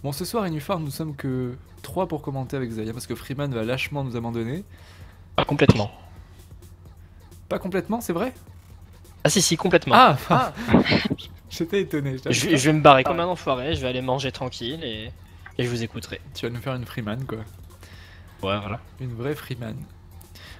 Bon, ce soir, Inufar, nous sommes que 3 pour commenter avec Zaya, parce que Freeman va lâchement nous abandonner. Pas complètement. Pas complètement, c'est vrai? Ah si, complètement. Ah. J'étais étonné. Je vais me barrer comme un enfoiré, je vais aller manger tranquille et je vous écouterai. Tu vas nous faire une Freeman, quoi. Ouais, voilà. Une vraie Freeman.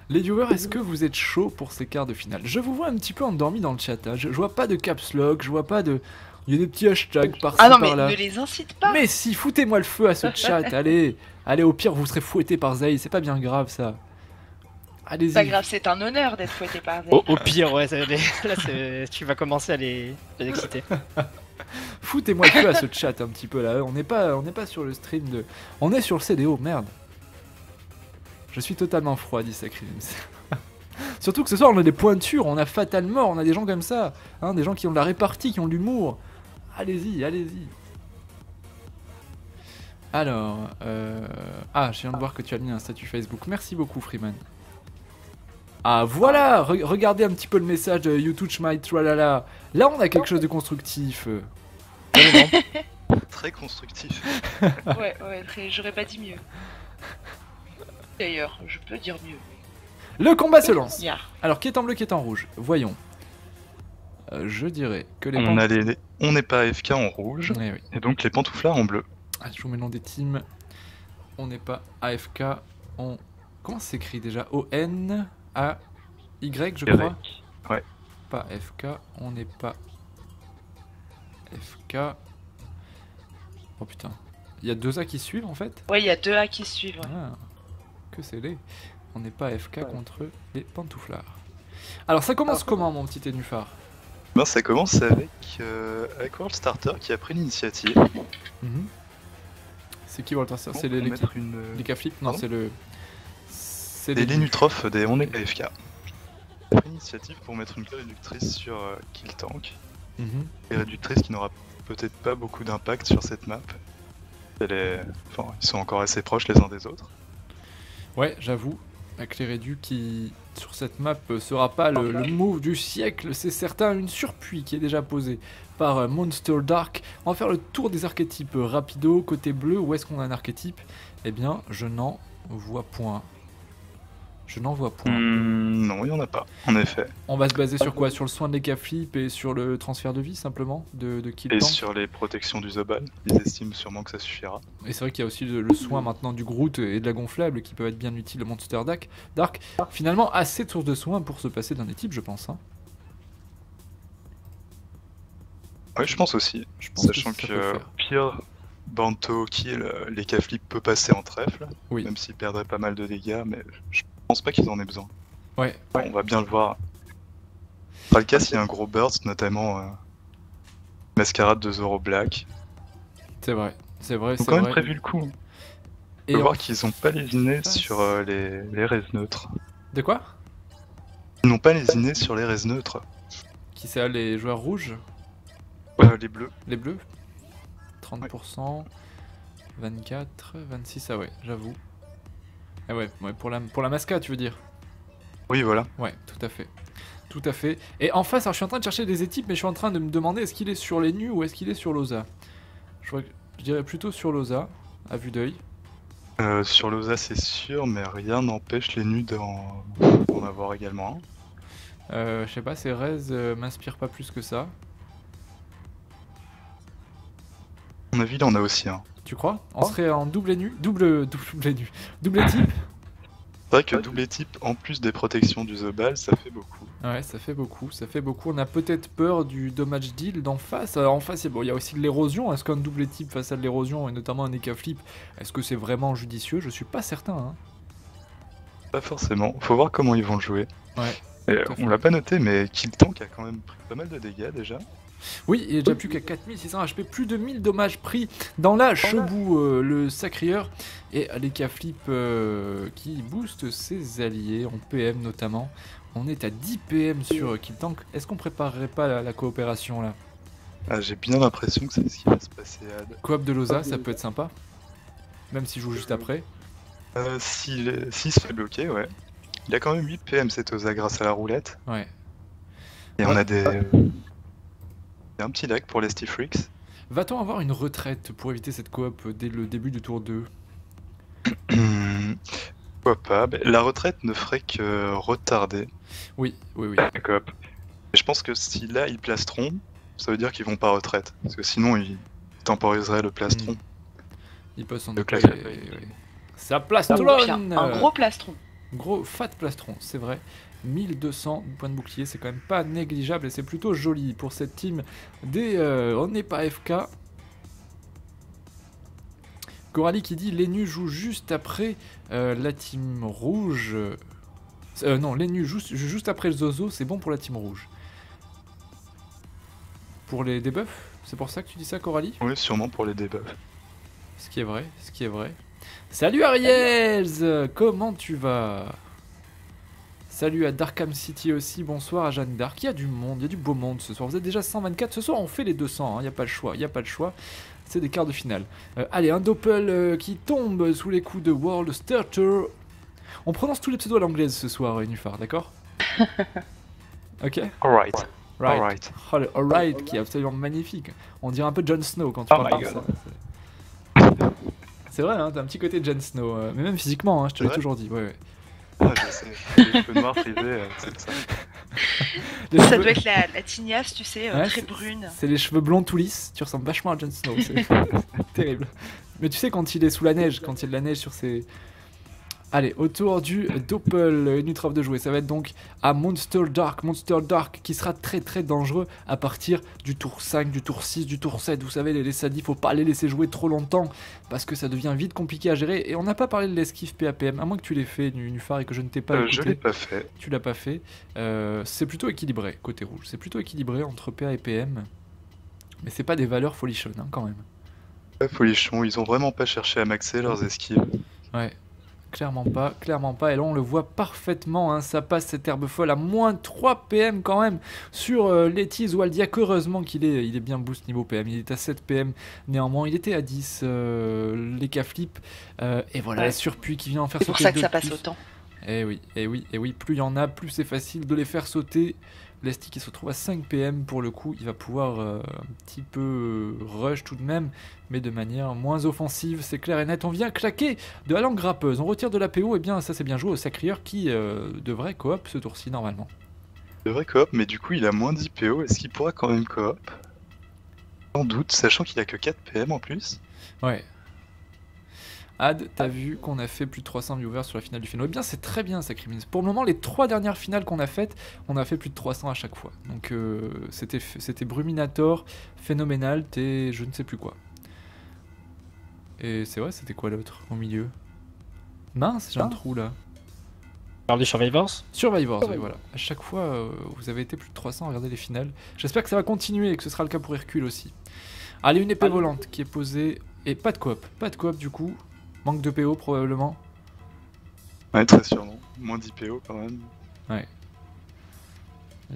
Les viewers, est-ce que vous êtes chaud pour ces quarts de finale? Je vous vois un petit peu endormi dans le chat. Hein. Je vois pas de caps lock, je vois pas de... Il y a des petits hashtags par-ci, Ah non, mais par-là. ne les incite pas. Mais si, foutez-moi le feu à ce chat, allez. Allez, au pire, vous serez fouetté par Zay, c'est pas bien grave, ça. Allez-y. Pas grave, c'est un honneur d'être fouetté par Zay. Au pire, ouais, là, tu vas commencer à les exciter. Foutez-moi le feu à ce chat un petit peu, là. On n'est pas sur le stream de... On est sur le CDO, merde. Je suis totalement froid, dit Sacrims. Surtout que ce soir, on a des pointures, on a Fatal Mort, on a des gens comme ça. Hein, des gens qui ont de la répartie, qui ont de l'humour. Allez-y, allez-y. Alors, ah, je viens de voir que tu as mis un statut Facebook. Merci beaucoup, Freeman. Ah, voilà, regardez un petit peu le message de You Touch My Tralala. Là, on a quelque chose de constructif. Très constructif. Ouais, j'aurais pas dit mieux. D'ailleurs, je peux dire mieux. Le combat se lance. Yeah. Alors, qui est en bleu, qui est en rouge? Voyons. Je dirais que les... On n'est pas AFK en rouge, Eh oui. et donc les pantouflards en bleu. Ah, je vous mets le nom des teams. On n'est pas AFK, on... Comment ça s'écrit déjà? O-N-A-Y, je crois. Ouais. Pas FK, on n'est pas FK. Oh putain. Il y a 2 A qui suivent en fait? Ouais, il y a 2 A qui suivent. Ouais. Ah, que c'est laid. On n'est pas FK contre les pantouflards. Alors ça commence comment, mon petit Ténufar? Ben, ça commence avec World Starter qui a pris l'initiative. C'est qui Walter? C'est Pour les mettre une... Flip? Non, Pardon, c'est le... C'est les Linutrof des On est AFK. Il a pris l'initiative pour mettre une clé réductrice sur Kill Tank. Et réductrice qui n'aura peut-être pas beaucoup d'impact sur cette map. Enfin, ils sont encore assez proches les uns des autres. Ouais, j'avoue. La clé rédu qui, sur cette map, sera pas le move du siècle, c'est certain. Une surpuis qui est déjà posée par Monster Dark. On va faire le tour des archétypes rapido. Côté bleu, où est-ce qu'on a un archétype? Eh bien, je n'en vois point. Je n'en vois point. Non, il n'y en a pas, en effet. On va se baser sur quoi? Sur le soin de l'Eka Flip et sur le transfert de vie, simplement, de Kill Et Tank. sur les protections du Zobal. Ils estiment sûrement que ça suffira. Et c'est vrai qu'il y a aussi le soin maintenant du Groot et de la gonflable qui peuvent être bien utiles au Monster Dark. Finalement, assez de sources de soins pour se passer d'un des types, je pense. Hein. Ouais, je pense aussi. Sachant que pire Banto Kill, les K-Flip peut passer en trèfle. Oui. Même s'ils perdraient pas mal de dégâts, mais je pense pas qu'ils en aient besoin. Ouais. On va bien le voir. Ce sera le cas s'il y a un gros burst, notamment Mascarade de Zoro Black. C'est vrai. Ils ont quand même prévu le coup. Et on peut voir qu'ils ont pas lésiné sur les res neutres. De quoi? Ils n'ont pas lésiné sur les res neutres. Qui c'est, les joueurs rouges? Les bleus. Les bleus 30%, 24, 26, ah ouais, j'avoue. Ah ouais, pour la masca, tu veux dire? Oui, voilà. Ouais, tout à fait. Tout à fait. Et en face, alors, je suis en train de chercher des équipes, mais je suis en train de me demander est-ce qu'il est sur les nus ou est-ce qu'il est sur Loza. Je dirais plutôt sur Loza, à vue d'œil. Sur Loza, c'est sûr, mais rien n'empêche les nus d'en avoir également un. Je sais pas, ces Rez m'inspirent pas plus que ça. À mon avis, il en a aussi un. Tu crois? On serait en double et nu? Double type? C'est vrai que double type, en plus des protections du Zobal, ça fait beaucoup. Ouais, ça fait beaucoup. On a peut-être peur du damage deal d'en face. Alors en face, il y a aussi de l'érosion. Est-ce qu'un double type face à de l'érosion, et notamment un Eka Flip, est-ce que c'est vraiment judicieux? Je suis pas certain. Hein. Pas forcément. Faut voir comment ils vont le jouer. Ouais. Et on l'a pas noté, mais Kill Tank a quand même pris pas mal de dégâts déjà. Oui, il est déjà plus qu'à 4600 HP, plus de 1000 dommages pris dans la chebou, le sacrieur, et les K-Flip qui boostent ses alliés, en PM notamment. On est à 10 PM sur Kill Tank. Est-ce qu'on préparerait pas la coopération là? Ah, j'ai bien l'impression que c'est ce qui va se passer. Coop de Loza, ça peut être sympa, même s'il joue juste après. S'il se fait bloquer, ouais. Il a quand même 8 PM cet Oza grâce à la roulette. Ouais. Et on a des... un petit lag pour les Steve Freaks. Va-t-on avoir une retraite pour éviter cette coop dès le début du tour 2? Pourquoi pas? La retraite ne ferait que retarder Oui, oui, oui. la coop. Et je pense que si là ils placeront, ça veut dire qu'ils vont pas retraite. Parce que sinon ils temporiseraient le plastron. Ils peuvent s'en Le occuper. claquage. Oui. Ça plastron. Un gros plastron. Gros fat plastron, c'est vrai. 1200 points de bouclier, c'est quand même pas négligeable et c'est plutôt joli pour cette team des On n'est pas FK. Coralie qui dit Lenu joue juste après la team rouge. Non, Lenu joue juste après le Zozo, c'est bon pour la team rouge. Pour les debuffs, c'est pour ça que tu dis ça, Coralie? Oui, sûrement pour les debuffs. Ce qui est vrai, ce qui est vrai. Salut Ariels, comment tu vas? Salut à Darkham City aussi, bonsoir à Jeanne d'Arc. Il y a du monde, il y a du beau monde ce soir. Vous êtes déjà 124, ce soir on fait les 200, il n'y a pas le choix, il n'y a pas le choix. C'est des quarts de finale. Allez, un doppel qui tombe sous les coups de World Starter. On prononce tous les pseudos à l'anglaise ce soir, Nufar, d'accord? Ok. Alright. Right. Alright. Oh, le alright qui est absolument magnifique. On dirait un peu Jon Snow quand tu Oh parles my comme God. ça. C'est vrai, hein, t'as un petit côté Jon Snow, mais même physiquement, hein, je te l'ai Ouais. toujours dit. Ouais, ouais. Ah, je sais. Les cheveux noirs frisés, c'est ça. Les Ça cheveux- doit être la tignasse, tu sais, Ouais, très brune. C'est les cheveux blonds tout lisses, tu ressembles vachement à Jon Snow, c'est terrible. Mais tu sais quand il est sous la neige, quand il y a de la neige sur ses... Allez, autour du Doppel, Nutrov de jouer, ça va être donc à Monster Dark qui sera très très dangereux à partir du tour 5, du tour 6, du tour 7. Vous savez, les sadis, faut pas les laisser jouer trop longtemps parce que ça devient vite compliqué à gérer. Et on n'a pas parlé de l'esquive PAPM, à moins que tu l'aies fait, Nufar, et que je ne t'ai pas écouté. Je l'ai pas fait. Tu l'as pas fait. C'est plutôt équilibré côté rouge. C'est plutôt équilibré entre PA et PM. Mais c'est pas des valeurs folichonnes hein, quand même. Ouais, folichon, ils ont vraiment pas cherché à maxer leurs esquives. Ouais. Clairement pas, clairement pas. Et là, on le voit parfaitement. Hein, ça passe cette herbe folle à moins 3 PM quand même sur Letty Waldiak. Heureusement qu'il est, il est bien boost niveau PM. Il est à 7 PM néanmoins. Il était à 10 les K-flip. Et voilà, Ouais. la surpuis qui vient en faire C'est sauter. pour ça que deux ça de passe plus. autant. Et oui, et oui, et oui. Plus il y en a, plus c'est facile de les faire sauter. Lesty qui se retrouve à 5 PM pour le coup, il va pouvoir un petit peu rush tout de même, mais de manière moins offensive, c'est clair et net. On vient claquer de la langue grappeuse, on retire de la PO, et bien ça c'est bien joué au Sacrieur qui devrait coop ce tour-ci normalement. C'est vrai coop, mais du coup il a moins 10 PO, est-ce qu'il pourra quand même coop? Sans doute, sachant qu'il a que 4 PM en plus. Ouais. Ad, t'as vu qu'on a fait plus de 300 viewers sur la finale du Phéno. Eh bien, c'est très bien, Sacrimins. Pour le moment, les 3 dernières finales qu'on a faites, on a fait plus de 300 à chaque fois. Donc, c'était Bruminator, Phénoménal, t'es je ne sais plus quoi. Et c'est vrai, c'était quoi l'autre au milieu? Mince, j'ai un trou là. Parle des Survivors. Survivors, oui, voilà. À chaque fois, vous avez été plus de 300 à regarder les finales. J'espère que ça va continuer et que ce sera le cas pour Hercule aussi. Allez, une épée volante qui est posée. Et pas de coop. Pas de coop du coup. Manque de PO probablement. Ouais, très sûrement. Moins 10 PO quand même. Ouais.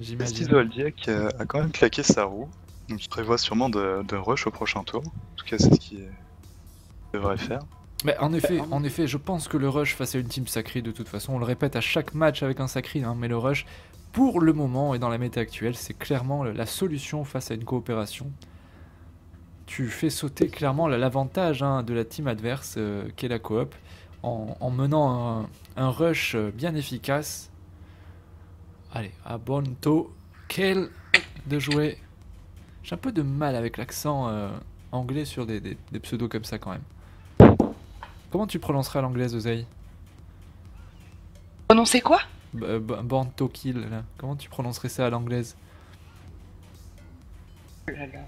J'imagine. Stizoaldiak a quand même claqué sa roue, donc il prévoit sûrement de rush au prochain tour. En tout cas, c'est ce qu'il devrait faire. Mais en effet, je pense que le rush face à une team sacrée, de toute façon, on le répète à chaque match avec un sacré, hein, mais le rush, pour le moment et dans la méta actuelle, c'est clairement la solution face à une coopération. Tu fais sauter clairement l'avantage hein, de la team adverse, qu'est la coop, en menant un rush bien efficace. Allez, à Bonto, quel de jouer. J'ai un peu de mal avec l'accent anglais sur des pseudos comme ça quand même. Comment tu prononcerais à l'anglaise, Ozei? Prononcez quoi? Born to Kill, là. Comment tu prononcerais ça à l'anglaise? Oh là là.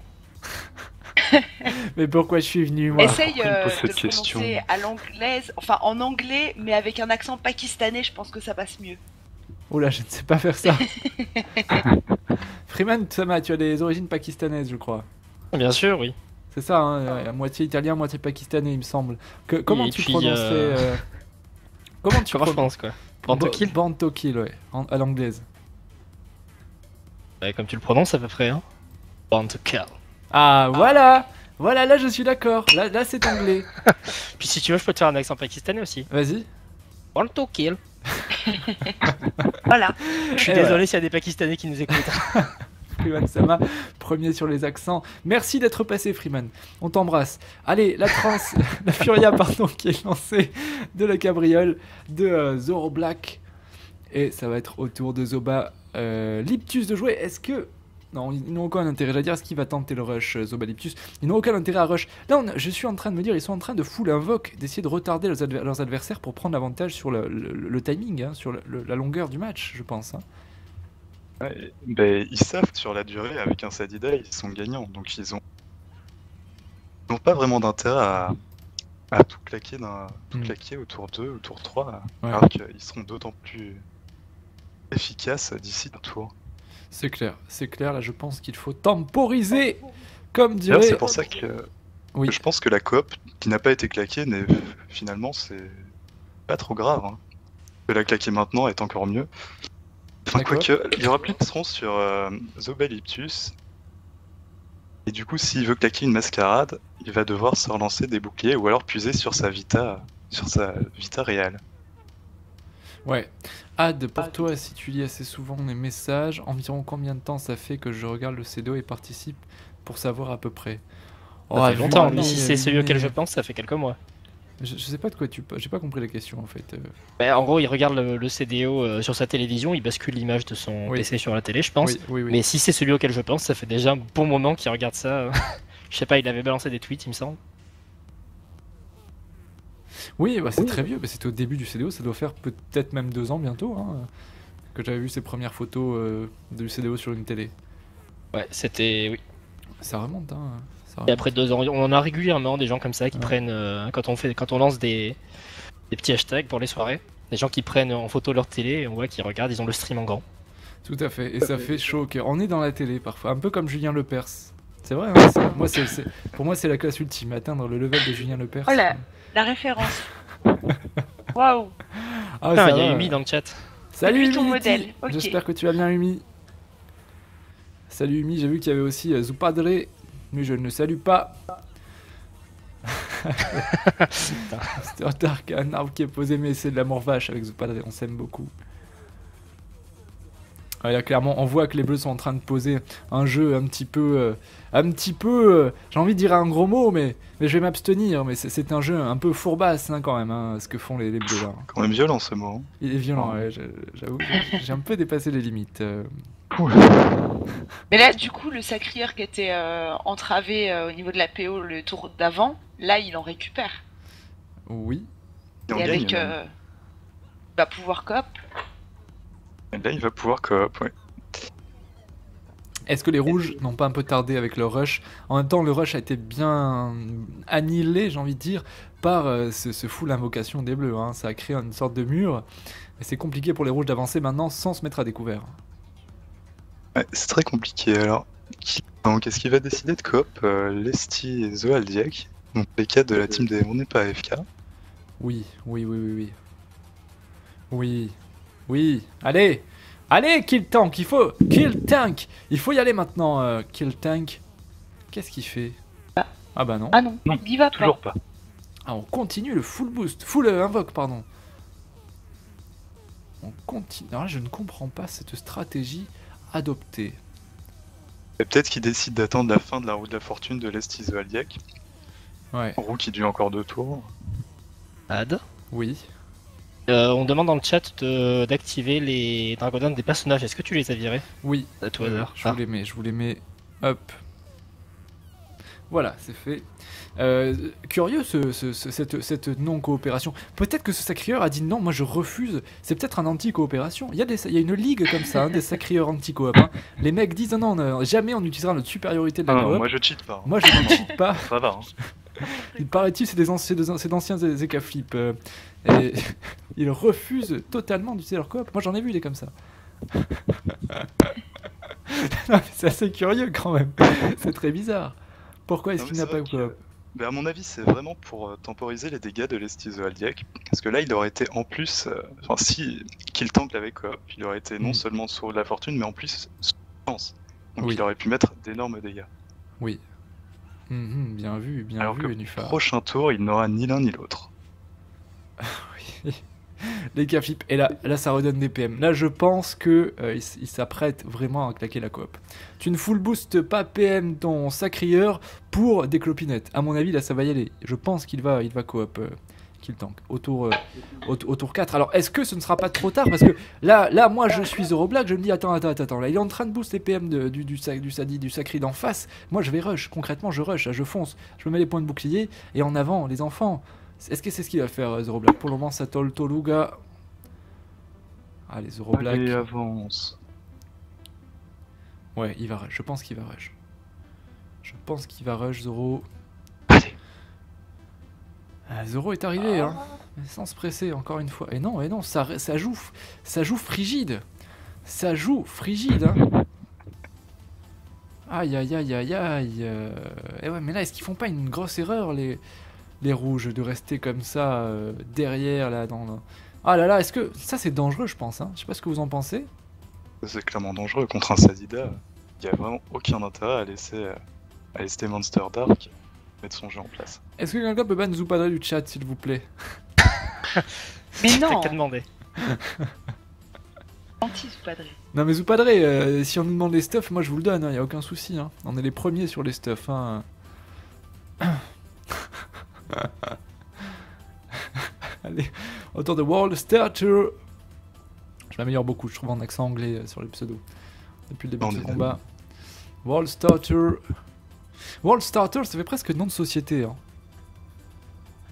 Mais pourquoi je suis venu, moi? Essaye pourquoi il me pose de cette le question prononcer à l'anglaise, enfin en anglais, mais avec un accent pakistanais, je pense que ça passe mieux. Oh là, je ne sais pas faire ça. Freeman Sama, tu as des origines pakistanaises, je crois. Bien sûr, oui. C'est ça, hein, à moitié italien, moitié pakistanais, il me semble. Comment Et tu puis, prononcerais... Comment tu Comment je pense, quoi. Born to Kill. Born to Kill, ouais, à l'anglaise. Ouais, comme tu le prononces à peu près, hein. Born to Kill. Ah, voilà. Voilà, là je suis d'accord. Là c'est anglais. Puis si tu veux, je peux te faire un accent pakistanais aussi. Vas-y. Born to Kill. Voilà. Je suis Et désolé s'il y a des Pakistanais qui nous écoutent. Freeman Sama, premier sur les accents. Merci d'être passé, Freeman. On t'embrasse. Allez, la Furia, pardon, qui est lancée de la cabriole de Zoro Black. Et ça va être au tour de Zoba Liptus de jouer. Est-ce que... Non, ils n'ont aucun intérêt. J'allais dire, est-ce qu'il va tenter le rush, Zoba Liptus? Ils n'ont aucun intérêt à rush. Là, je suis en train de me dire, ils sont en train de full invoque, d'essayer de retarder leurs adversaires pour prendre l'avantage sur le timing, hein, sur la longueur du match, je pense. Hein. Ouais, ben, ils savent que sur la durée, avec un Sadida, ils sont gagnants. Donc ils n'ont pas vraiment d'intérêt à tout claquer, claquer au tour 2, au tour 3. Ouais. Alors qu'ils seront d'autant plus efficaces d'ici un tour. C'est clair, là je pense qu'il faut temporiser, comme dirait... C'est pour ça que je pense que la coop qui n'a pas été claquée, finalement c'est pas trop grave. Hein. Que la claquer maintenant est encore mieux. Enfin quoique, il y aura plus de seront sur Zoba Liptus. Et du coup s'il veut claquer une mascarade, il va devoir se relancer des boucliers ou alors puiser sur sa vita réelle. Ouais. Ad, pour toi, si tu lis assez souvent les messages, environ combien de temps ça fait que je regarde le CDO et participe pour savoir à peu près? Ça fait longtemps, mais si c'est celui auquel je pense, ça fait quelques mois. Je sais pas de quoi tu parles, j'ai pas compris la question en fait. En gros, il regarde le CDO sur sa télévision, il bascule l'image de son PC sur la télé, je pense. Oui. Mais si c'est celui auquel je pense, ça fait déjà un bon moment qu'il regarde ça. Je sais pas, il avait balancé des tweets, il me semble. Oui, bah c'est très vieux, bah c'était au début du CDO, ça doit faire peut-être même 2 ans bientôt, hein, que j'avais vu ses premières photos du CDO sur une télé. Ouais, c'était... oui. Ça remonte, hein. Et après 2 ans, on en a régulièrement des gens comme ça qui prennent, quand on lance des petits hashtags pour les soirées, des gens qui prennent en photo leur télé et on voit qu'ils regardent, ils ont le stream en grand. Tout à fait, et ça fait chaud au cœur. On est dans la télé parfois, un peu comme Julien Lepers. C'est vrai, hein, pour moi c'est la classe ultime, atteindre le level de Julien Lepers. Oh la référence. Waouh. Il y a Umi dans le chat. Salut Umi, ton modèle. Okay. J'espère que tu vas bien Umi. Salut Umi, j'ai vu qu'il y avait aussi Zupadre, mais je ne salue pas. C'était un arbre qui est posé, mais c'est de l'amour vache avec Zupadre, on s'aime beaucoup. Ouais, là, clairement, on voit que les Bleus sont en train de poser un jeu un petit peu, j'ai envie de dire un gros mot, mais je vais m'abstenir. Mais c'est un jeu un peu fourbasse hein, quand même, hein, ce que font les Bleus là. Quand même violent ce mot. Hein. Il est violent, ouais, j'avoue. J'ai un peu dépassé les limites. Mais là, du coup, le sacrieur qui était entravé au niveau de la PO le tour d'avant, là, il en récupère. Oui. Et avec, va pouvoir coop. Et là, il va pouvoir coop, ouais. Est-ce que les rouges n'ont pas un peu tardé avec leur rush? En même temps, le rush a été bien annihilé, j'ai envie de dire, par ce full invocation des bleus. Hein. Ça a créé une sorte de mur. Et c'est compliqué pour les rouges d'avancer maintenant sans se mettre à découvert. Ouais, c'est très compliqué. Alors, qu'est-ce qu'il va décider de coop Lesti et Zoaldiak, donc les cas de la team des On n'est pas AFK. Oui. Allez, kill tank, il faut y aller maintenant, kill tank. Qu'est-ce qu'il fait? Ah bah non. Ah non, il va toujours pas. Ah, on continue le full boost, full invoque, pardon. On continue. Alors là, je ne comprends pas cette stratégie adoptée. Peut-être qu'il décide d'attendre la fin de la roue de la fortune de Lesti Zoaldiak. Ouais. Roue qui dure encore 2 tours. Ad. Oui. On demande dans le chat d'activer les dragons des personnages. Est-ce que tu les as virés? Oui. À tout hasard. Je vous les mets. Hop. Voilà, c'est fait. Curieux cette non-coopération. Peut-être que ce sacrieur a dit non, moi je refuse. C'est peut-être un anti-coopération. Il y a une ligue comme ça, hein, des sacrieurs anti-coop. Hein. Les mecs disent non, jamais on n'utilisera notre supériorité de la coop. Moi je cheat pas. Hein. Moi je ne cheat pas. Ça va. Hein. Il paraît-il, c'est d'anciens Zekaflip. Et ils refusent totalement d'utiliser leur coop. Moi j'en ai vu des comme ça. C'est assez curieux quand même. C'est très bizarre. Pourquoi est-ce qu'il n'a pas coop? À mon avis, c'est vraiment pour temporiser les dégâts de Lesti Zoaldiak. Parce que là, il aurait été en plus. Si Kill Tank l'avait coop, il aurait été non seulement sur la fortune, mais en plus sur la chance. Donc il aurait pu mettre d'énormes dégâts. Oui. Bien vu, Alors vu, que Nufa. Prochain tour, il n'aura ni l'un ni l'autre. Oui. Les K-flip. Et là, ça redonne des PM. Là, je pense que il s'apprête vraiment à claquer la coop. Tu ne full boost pas PM ton sacrieur pour des clopinettes. À mon avis, là, ça va y aller. Je pense qu'il va coop Kill Tank au tour 4. Alors, est-ce que ce ne sera pas trop tard? Parce que là, moi, je suis Zero Black. Je me dis, attends. Là, il est en train de booster les PM du sacri d'en face. Moi, je vais rush. Concrètement, je rush. Je fonce. Je me mets les points de bouclier. Et en avant, les enfants. Est-ce que c'est ce qu'il va faire, Zero Black? Pour le moment, ça Toluga. Allez, Zero Black. Allez, avance. Ouais, il va rush. Je pense qu'il va rush. Zoro. Allez. Zoro est arrivé, hein. Sans se presser, encore une fois. Et non, ça joue frigide. Ça joue frigide, hein. Aïe. Et ouais, mais là, est-ce qu'ils font pas une grosse erreur, les rouges, de rester comme ça, derrière, là, Ah là là, est-ce que... Ça, c'est dangereux, je pense, hein. Je sais pas ce que vous en pensez. C'est clairement dangereux. Contre un Sadida, il n'y a vraiment aucun intérêt à laisser Monster Dark mettre son jeu en place. Est-ce que quelqu'un peut pas nous oupadrer du chat, s'il vous plaît? Mais non. T'as qu'à demander. Anti-soupadré. Non mais Zoupadré, si on nous demande les stuffs, moi je vous le donne, y a aucun souci. Hein. On est les premiers sur les stuffs. Hein. Allez, autour de World Starter. Je m'améliore beaucoup, je trouve, en accent anglais sur les pseudos. Depuis le début de ce combat. World Starter. World Starter, ça fait presque nom de société. Hein.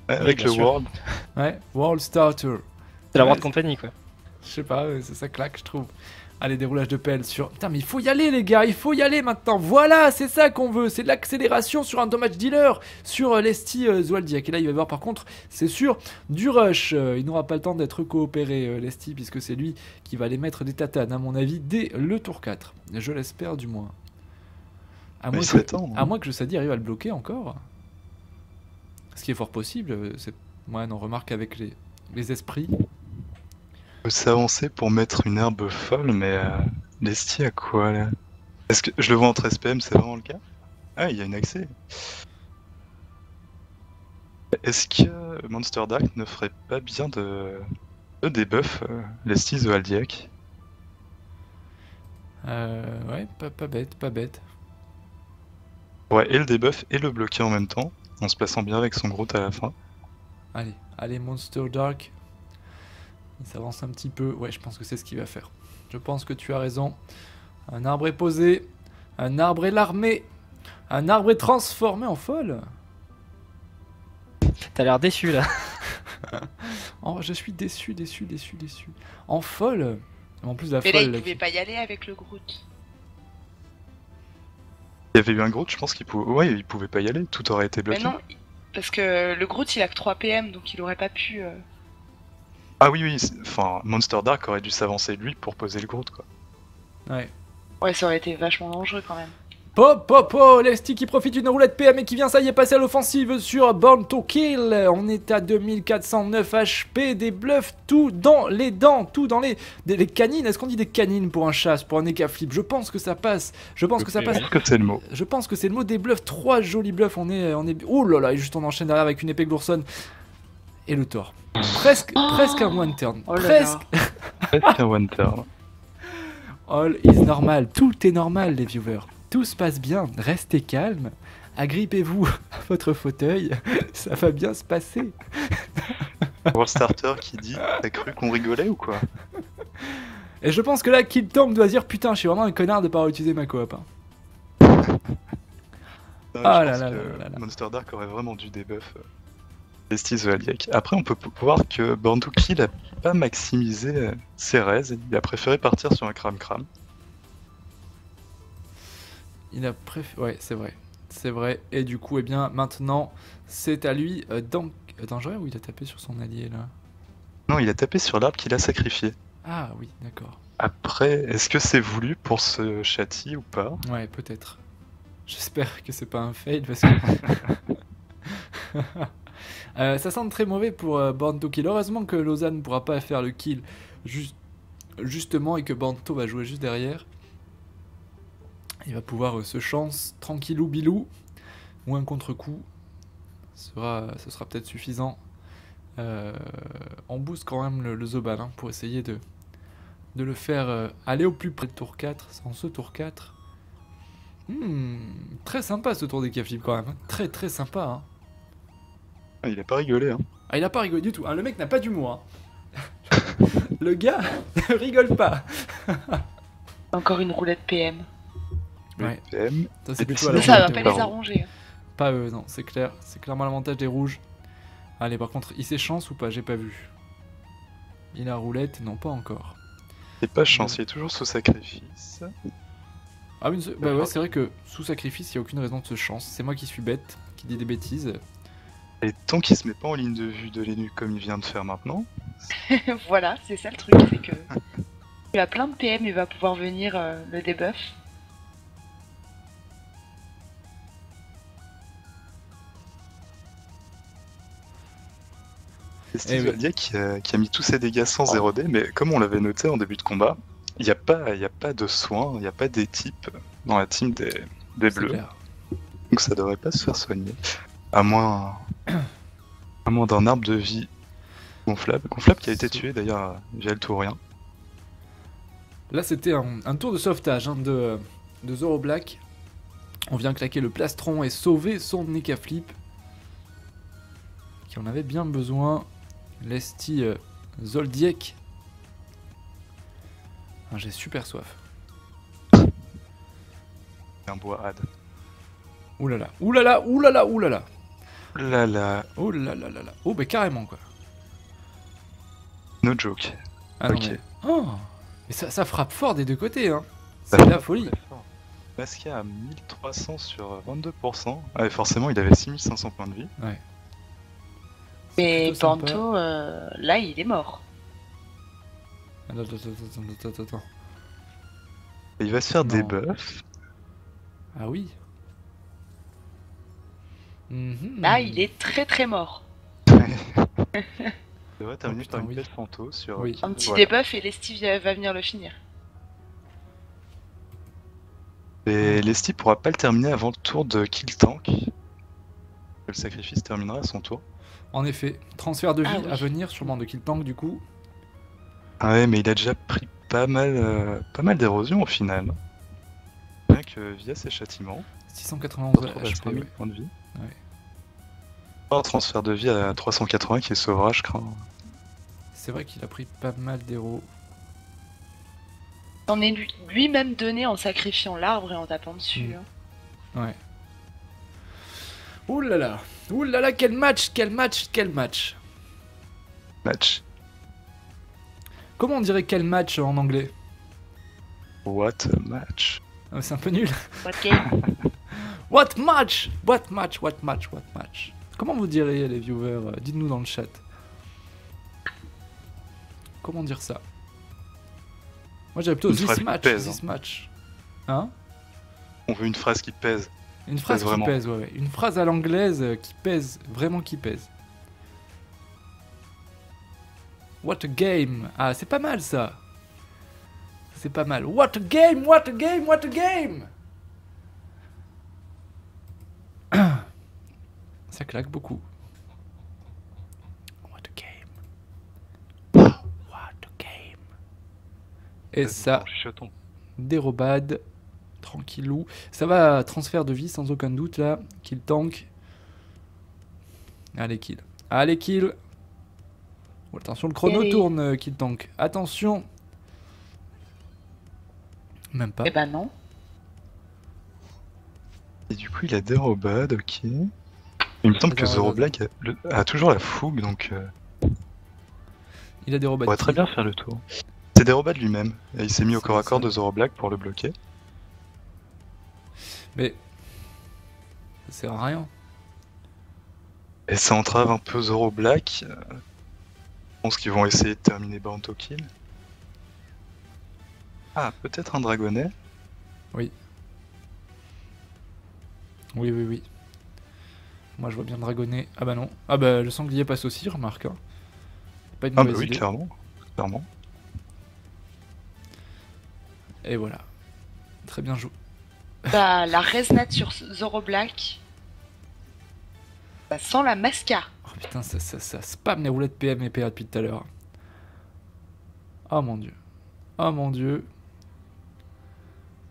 Avec le World. Ouais, World Starter. C'est la World Company, quoi. Je sais pas, ça claque, je trouve. Allez, déroulage de pelle sur... Putain, mais il faut y aller, les gars, il faut y aller maintenant. Voilà, c'est ça qu'on veut. C'est de l'accélération sur un damage dealer, sur Lesty Zoldiak. Et là, il va y avoir, par contre, c'est sûr, du rush. Il n'aura pas le temps d'être coopéré, Lesty, puisque c'est lui qui va aller mettre des tatanes, à mon avis, dès le tour 4. Je l'espère, du moins. À moins que je Sadi arrive à le bloquer encore. Ce qui est fort possible. Ouais, non, remarque avec les esprits. On peut s'avancer pour mettre une herbe folle, mais Lesty à quoi là? Est-ce que je le vois en 13 PM, c'est vraiment le cas? Ah, il y a une accès. Est-ce que Monster Dark ne ferait pas bien de debuff Lesty Zoldiak? Ouais, pas bête. Ouais, et le debuff et le bloquer en même temps, en se plaçant bien avec son Groot à la fin. Allez, Monster Dark. Il s'avance un petit peu. Ouais, je pense que c'est ce qu'il va faire. Je pense que tu as raison. Un arbre est posé. Un arbre est larmé. Un arbre est transformé en folle. T'as l'air déçu, là. Oh, je suis déçu. En folle. En plus de la mais folle. là, il pouvait pas y aller avec le Groot. Il y avait eu un Groot, je pense qu'il pouvait pas y aller. Tout aurait été bloqué. Mais non, parce que le Groot, il a que 3 PM, donc il aurait pas pu... Ah oui, enfin, Monster Dark aurait dû s'avancer lui pour poser le Groot, quoi. Ouais, ça aurait été vachement dangereux quand même. Lesty qui profite d'une roulette PM et qui vient, ça y est, passer à l'offensive sur Born to Kill. On est à 2409 HP, des bluffs, tout dans les dents, tout dans les canines. Est-ce qu'on dit des canines pour un chasse, pour un Eka-flip? Je pense que ça passe. Je pense que c'est le mot. Je pense que c'est le mot des bluffs. 3 jolis bluffs. On est... Oh là là, et juste on enchaîne derrière avec une épée Glourson. Et le Thor. Presque un one turn. Presque un one turn. All is normal. Tout est normal, les viewers. Tout se passe bien. Restez calme. Agrippez-vous à votre fauteuil. Ça va bien se passer. World Starter qui dit: t'as cru qu'on rigolait ou quoi? Et je pense que là, Kill Tank doit dire: putain, je suis vraiment un connard de pas utiliser ma coop. Hein. Ah là là. Monster Dark aurait vraiment dû debuff Lesty Zoldiak. Après, on peut voir que Born to Kill a pas maximisé ses raises. Il a préféré partir sur un cram-cram. Ouais, c'est vrai. Et du coup, eh bien, maintenant, c'est à lui dangereux, ou il a tapé sur son allié, là? Non, il a tapé sur l'arbre qu'il a sacrifié. Ah oui, d'accord. Après, est-ce que c'est voulu pour ce châti ou pas? Ouais, peut-être. J'espère que c'est pas un fail, parce que... ça sent très mauvais pour Born to Kill. Heureusement que Lausanne ne pourra pas faire le kill justement, et que Banto va jouer juste derrière. Il va pouvoir se chance tranquillou bilou, ou un contre-coup. Ce sera peut-être suffisant. On booste quand même le Zoban hein, pour essayer de le faire aller au plus près de tour 4 sans ce tour 4. Très sympa ce tour des Caflip quand même. Hein. Très très sympa. Hein. Ah, il a pas rigolé. Hein. Ah, il a pas rigolé du tout. Hein, le mec n'a pas d'humour. Hein. Le gars ne rigole pas. Encore une roulette PM. Ouais. PM. Ça, c'est plutôt Ça va pas les arranger. Pas eux, non, c'est clair. C'est clairement l'avantage des rouges. Allez, par contre, il s'échance ou pas? J'ai pas vu. Il a roulette? Non, pas encore. C'est pas chance, il est toujours sous sacrifice. Ah oui, bah ouais, c'est vrai que sous sacrifice, il n'y a aucune raison de se chance. C'est moi qui suis bête, qui dis des bêtises. Et tant qu'il se met pas en ligne de vue de l'énu comme il vient de faire maintenant. Voilà, c'est ça le truc, c'est que il a plein de PM, il va pouvoir venir le debuff. C'est Steve Valdia qui a mis tous ses dégâts sans 0D, mais comme on l'avait noté en début de combat, il n'y a pas de soins, il n'y a pas des types dans la team des bleus. Clair. Donc ça devrait pas se faire soigner. À moins d'un arbre de vie gonflable. Gonflable qui a été tué d'ailleurs via le tourien. Là, c'était un tour de sauvetage hein, de Zoro Black. On vient claquer le plastron et sauver son Nekaflip. Qui en avait bien besoin. Lesti Zoldyek. Ah, j'ai super soif. Un bois had. Oulala, oulala, oulala, oulala. Lala. Oh là là là là. Oh, bah carrément quoi. No joke. Ah non, Ok. mais... Oh, mais ça frappe fort des deux côtés, hein. Ça C'est la frappe folie. très fort. Masca à 1300 sur 22%. Ah, et forcément, il avait 6500 points de vie. Ouais. Et plutôt sympa. Panto, là, il est mort. Attends. Et il va se faire Non. des buffs. Ah oui. Mhm. Là, il est très très mort. Il devrait terminer putain, par une oui. belle fanto sur. Oui. Un petit Voilà. debuff et Lesti va venir le finir. Et Lesti pourra pas le terminer avant le tour de Kill Tank. Le sacrifice terminera à son tour. En effet, transfert de vie Ah oui. à venir, sûrement de Kill Tank du coup. Ah ouais, mais il a déjà pris pas mal d'érosion au final. Rien que via ses châtiments. 691 Retrouve à HP, 5000 ouais. points de vie. Ouais. Un transfert de vie à 380 qui est sauvera, je crains. C'est vrai qu'il a pris pas mal d'héros. T'en est lui-même donné en sacrifiant l'arbre et en tapant dessus. hein. Ouais. Ouh là là, quel match. Match. Comment on dirait quel match en anglais? What a match. Ah, c'est un peu nul. What game? What match? Comment vous diriez les viewers? Dites-nous dans le chat. Comment dire ça? Moi j'avais plutôt Une phrase this qui match, pèse, this match. Hein? On veut une phrase qui pèse. Une phrase qui vraiment. pèse, ouais. Une phrase à l'anglaise qui pèse, vraiment qui pèse. What a game! Ah, c'est pas mal ça! C'est pas mal. What a game! Ça claque beaucoup. What a game! Et ça, Chuchoton. dérobade, tranquillou. Ça va, transfert de vie sans aucun doute là. Kill tank. Allez, kill. Oh, attention, le chrono Allez. tourne, kill tank. Attention. Même pas. Eh ben non. Et du coup, il a dérobade, ok. Il me semble que Dérobade. Zoro Black a toujours la fougue, donc Il a on dérobade. pourrait très bien faire le tour. C'est dérobade lui-même. Et il s'est mis au C'est corps à corps ça. de Zoro Black pour le bloquer. Mais ça sert à rien. Et ça entrave un peu Zoro Black. Je pense qu'ils vont essayer de terminer Banto Kill. Ah, peut-être un dragonnet. Oui. Moi je vois bien le dragonnet. Ah bah non. Ah bah le sanglier passe aussi, remarque. Hein. Pas une Ah bah mauvaise oui, idée. clairement. Et voilà. Très bien joué. Bah, la resnat sur Zoro Black. Bah, sans la masca. Oh Putain, ça spam les roulettes PM et PA depuis tout à l'heure. Oh mon dieu. Oh mon dieu.